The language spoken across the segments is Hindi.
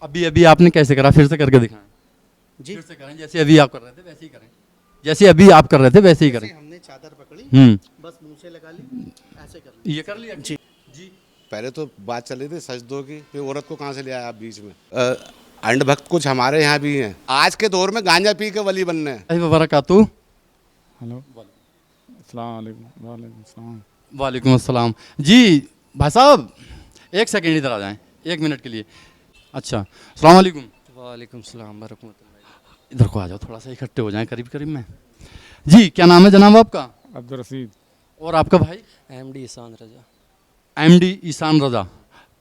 अभी अभी आपने कैसे करा, फिर से करके दिखाएं। जी फिर से करें, जैसे अभी आप कर रहे थे वैसे ही करें। जैसे अभी आप कर रहे थे वैसे ही करें। जैसे हमने चादर पकड़ी, बस मुंह से लगा ली, ऐसे कर ली। ये कर लिया जी। जी। पहले तो बात चल रही थी सजदों की, फिर औरत को कहाँ से ले आया आप बीच में। अंधभक्त कुछ हमारे यहाँ भी हैं, आज के दौर में गांजा पी के वली बनने हैं। अरे वबरकातु। हेलो, अस्सलाम वालेकुम। वालेकुम अस्सलाम। वालेकुम अस्सलाम। जी भाई साहब, एक सेकंड इधर आ जाएं, 1 मिनट के लिए। अच्छा, अस्सलाम वालेकुम। वालेकुम सलाम बरकमतुल्लाह। इधर को आ जाओ, थोड़ा सा इकट्ठे हो जाएं करीब करीब में। जी, क्या नाम है जनाब आपका? अब्दुल रसीद। और आपका भाई? एमडी ईसान रजा। एमडी ईसान रजा।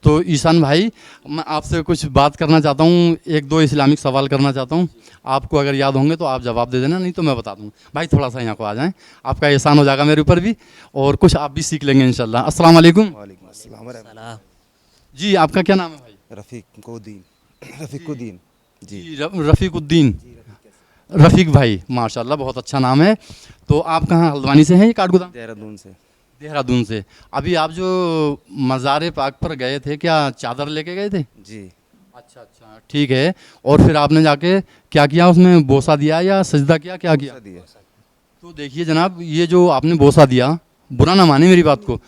तो ईसान भाई, मैं आपसे कुछ बात करना चाहता हूँ, एक दो इस्लामिक सवाल करना चाहता हूँ। आपको अगर याद होंगे तो आप जवाब दे देना, नहीं तो मैं बता दूँ। भाई थोड़ा सा यहाँ को आ जाएं, आपका एहसान हो जाएगा मेरे ऊपर भी, और कुछ आप भी सीख लेंगे इंशाल्लाह। अस्सलाम वालेकुम। वालेकुम अस्सलाम सलाम। जी, आपका क्या नाम है भाई? रफ़ीकुद्दीन जी। जी, रफ़ीकुद्दीन। रफ़ीक भाई, माशाल्लाह बहुत अच्छा नाम है। तो आप कहाँ हल्द्वानी से हैं या काठगोदाम? देहरादून से। देहरादून से। अभी आप जो मज़ार पाक पर गए थे, क्या चादर लेके गए थे? जी। अच्छा अच्छा, ठीक है। और फिर आपने जाके क्या किया, उसमें बोसा दिया या सजदा किया, क्या किया? दिया। तो देखिए जनाब, ये जो आपने बोसा दिया, बुरा ना माने मेरी बात को,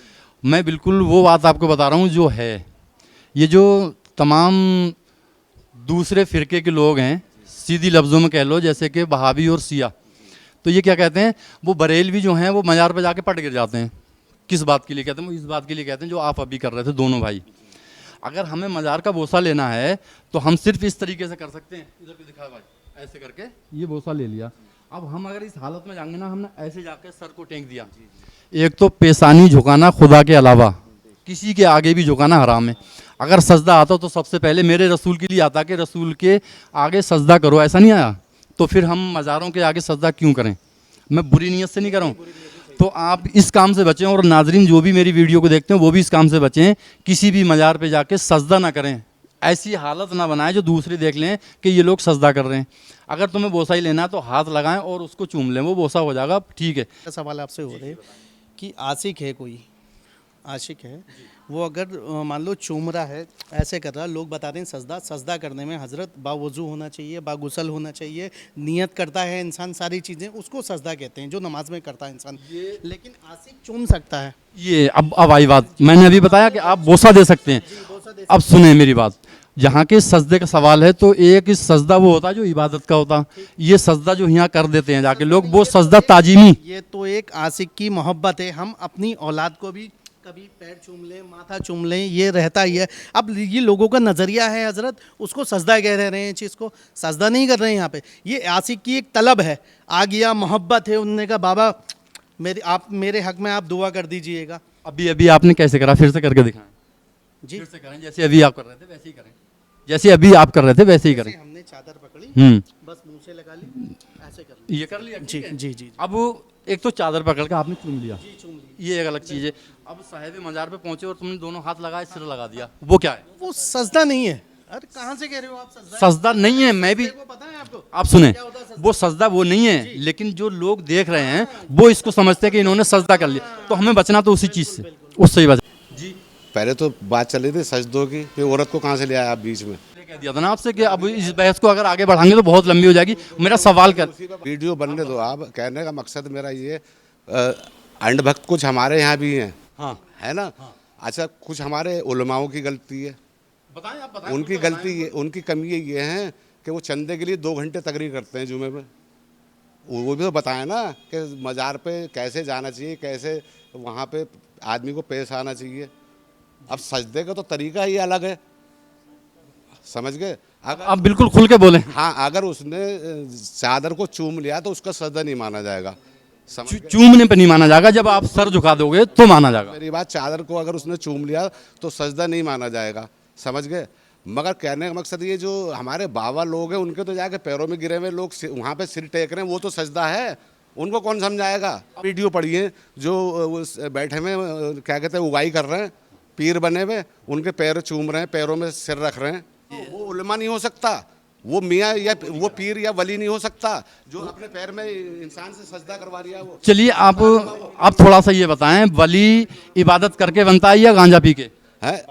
मैं बिल्कुल वो बात आपको बता रहा हूँ जो है। ये जो तमाम दूसरे फ़िरके के लोग हैं, सीधी लफ्ज़ों में कह लो जैसे कि वहाबी और शिया, तो ये क्या कहते हैं, वो बरेलवी जो हैं वो मज़ार पर जाके पट गिर जाते हैं। किस बात के लिए कहते हैं? वो इस बात के लिए कहते हैं जो आप अभी कर रहे थे दोनों भाई। अगर हमें मज़ार का बोसा लेना है तो हम सिर्फ इस तरीके से कर सकते हैं, इधर भी दिखा भाई, ऐसे करके ये बोसा ले लिया। अब हम अगर इस हालत में जाएंगे ना, हमने ऐसे जाके सर को टेक दिया, एक तो पेशानी झुकाना खुदा के अलावा किसी के आगे भी झुकाना हराम है। अगर सजदा आता तो सबसे पहले मेरे रसूल के लिए आता कि रसूल के आगे सजदा करो, ऐसा नहीं आया, तो फिर हम मज़ारों के आगे सजदा क्यों करें? मैं बुरी नीयत से नहीं कर रहा हूँ। तो आप इस काम से बचें, और नाजरीन जो भी मेरी वीडियो को देखते हैं वो भी इस काम से बचें, किसी भी मज़ार पे जाके सजदा ना करें। ऐसी हालत ना बनाएं जो दूसरे देख लें कि ये लोग सजदा कर रहे हैं। अगर तुम्हें बोसा ही लेना है तो हाथ लगाएं और उसको चूम लें, वो बोसा हो जाएगा, ठीक है। सवाल आपसे हो रहे कि आशिक है, कोई आशिक है, वो अगर मान लो चूम रहा है, ऐसे कर रहा है, लोग बता रहे हैं सजदा करने में हज़रत बावुज़ू होना चाहिए, बागुसल होना चाहिए, नियत करता है इंसान, सारी चीज़ें उसको सजदा कहते हैं जो नमाज में करता है इंसान। लेकिन आशिक चूम सकता है। ये अब आई बात, मैंने अभी बताया कि आप बोसा दे सकते हैं। अब सुने मेरी बात, जहाँ के सजदे का सवाल है तो एक सजदा वो होता है जो इबादत का होता, ये सजदा जो यहाँ कर देते हैं जाके लोग, वो सजदा ताजीमी। ये तो एक आशिक की मोहब्बत है, हम अपनी औलाद को भी कभी पैर चूम लें, माथा चूम लें, ये रहता ही है। अब ये लोगों का नज़रिया है हजरत, उसको सजदा कह रहे हैं, चीज़ को सजदा नहीं कर रहे हैं यहाँ पे। ये आशिक की एक तलब है, आ गया, मोहब्बत है, उन्होंने कहा बाबा मेरे हक में आप दुआ कर दीजिएगा। अभी अभी आपने कैसे करा, फिर से करके दिखाएं। जी, फिर से करें, जैसे अभी आप कर रहे थे वैसे ही करें। जैसे अभी आप कर रहे थे वैसे ही करें। हमने चादर पकड़ी, बस मुंह से लगा ली, ऐसे कर ली। ये कर लिया, जी जी जी। अब एक तो चादर पकड़ के आपने चूम लिया, चूम ली। ये एक अलग चीज़ है। अब साहिब मज़ार पे पहुंचे और तुमने दोनों हाथ लगाए, सिर लगा दिया, वो क्या है? वो सजदा नहीं है। अरे कहाँ से कह रहे हो आप सजदा? सजदा नहीं है, मैं भी, को पता है आपको? आप सुने, क्या होता है सजदा? वो सजदा वो नहीं है, लेकिन जो लोग देख रहे हैं वो इसको समझते हैं कि इन्होंने सजदा कर लिया, तो हमें बचना तो उसी चीज़ से, उससे ही बचना। जी, पहले तो बात चल रही थी सजदों की, फिर औरत को कहाँ से ले आया आप बीच में। कह दिया था ना आपसे कि अब इस बहस को अगर आगे बढ़ाएंगे तो बहुत लंबी हो जाएगी। मेरा सवाल कर, वीडियो बनने दो आप, कहने का मकसद मेरा ये, अंधभक्त कुछ हमारे यहाँ भी हैं, हाँ है ना। अच्छा, कुछ हमारे उलमाओं की गलती है, बताएं, आप बताएं। उनकी गलती ये, उनकी कमी ये है कि वो चंदे के लिए 2 घंटे तकरीर करते हैं जुमे में। वो भी तो बताएं ना कि मज़ार पे कैसे जाना चाहिए, कैसे वहाँ पे आदमी को पेश आना चाहिए। अब सजदे का तो तरीका ही अलग है, समझ गए। आप बिल्कुल खुल के बोलें। हाँ, अगर उसने चादर को चूम लिया तो उसका सजदा नहीं माना जाएगा, समझ गए? चूमने पे नहीं माना जाएगा, जब आप सर झुका दोगे तो माना जाएगा। मेरी बात, चादर को अगर उसने चूम लिया तो सजदा नहीं माना जाएगा, समझ गए। मगर कहने का मकसद ये, जो हमारे बाबा लोग हैं उनके तो जाके पैरों में गिरे हुए लोग वहाँ पे सिर टेक रहे हैं, वो तो सजदा है, उनको कौन समझाएगा। वीडियो पढ़िए जो बैठे हुए क्या कहते हैं, उगाई कर रहे हैं, पीर बने हुए, उनके पैर चूम रहे हैं, पैरों में सिर रख रहे हैं, वो उलमा नहीं हो सकता, वो मियाँ या वो पीर या वली नहीं हो सकता जो अपने पैर में इंसान से सजदा करवा रहा है वो। चलिए आप थोड़ा सा ये बताएं, वली इबादत करके बनता है या गांजा पी के? है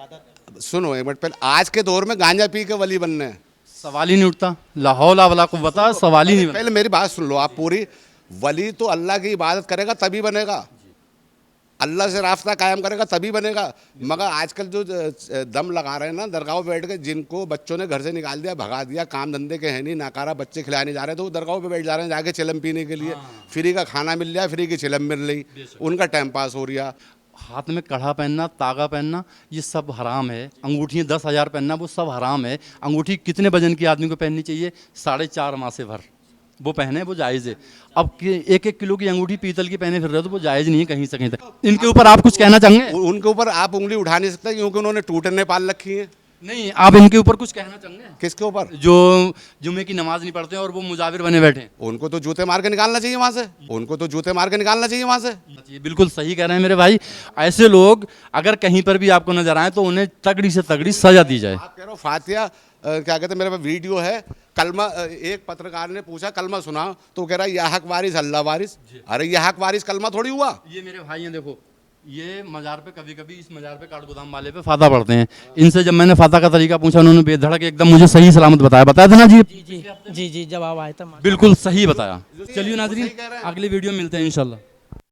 सुनो एक मिनट पहले, आज के दौर में गांजा पी के वली बनने हैं। सवाल ही नहीं उठता, लाहौल वला को बता, सवाल ही नहीं बनता। पहले मेरी बात सुन लो आप पूरी। वली तो अल्लाह की इबादत करेगा तभी बनेगा, अल्लाह से रास्ता कायम करेगा तभी बनेगा। मगर आजकल जो दम लगा रहे हैं ना दरगाहों पे बैठ के, जिनको बच्चों ने घर से निकाल दिया, भगा दिया, काम धंधे के हैं नहीं, नाकारा बच्चे खिलाए नहीं जा रहे, तो वो दरगाहों पे बैठ जा रहे हैं जाके चिलम पीने के लिए। फ्री का खाना मिल जाए, फ्री की चिलम मिल रही, उनका टाइम पास हो रहा। हाथ में कड़ा पहनना, तागा पहनना, ये सब हराम है। अंगूठियाँ 10,000 पहनना, वो सब हराम है। अंगूठी कितने वजन की आदमी को पहननी चाहिए? 4.5 माह से भर वो पहने, वो जायज़ है। अब 1-1 किलो की अंगूठी पीतल की पहने फिर रहे हो तो वो जायज़ नहीं है कहीं से कहीं तक। इनके ऊपर आप कुछ कहना चाहेंगे? उनके ऊपर आप उंगली उठा नहीं सकते क्योंकि उन्होंने टूटने पाल रखी है। नहीं, आप इनके ऊपर कुछ कहना चाहेंगे? किसके ऊपर? जो जुम्मे की नमाज नहीं पढ़ते हैं और वो मुजाविर बने बैठे हैं। उनको तो जूते मार के निकालना चाहिए वहां से, उनको तो जूते मार के निकालना चाहिए वहां से। ये बिल्कुल सही कह रहे हैं मेरे भाई। ऐसे लोग अगर कहीं पर भी आपको नजर आए तो उन्हें तगड़ी से तगड़ी सजा दी जाए। आप कह रहे हो फातिया क्या कहते हैं, मेरे पास वीडियो है, कलमा एक पत्रकार ने पूछा कलमा सुना तो कह रहा है या हक वारिस अल्लाह वारिस। अरे या हक वारिस कलमा थोड़ी हुआ। ये मेरे भाई हैं, देखो ये मज़ार पे कभी कभी इस मज़ार पे काठ गोदाम वाले पे फाता पढ़ते हैं। इनसे जब मैंने फाता का तरीका पूछा उन्होंने बेधड़क एकदम मुझे सही सलामत बताया था ना जी? जी जी जी जवाब आया था। बिल्कुल सही बताया। चलिए नाजरीन, अगली वीडियो में मिलते हैं इंशाल्लाह।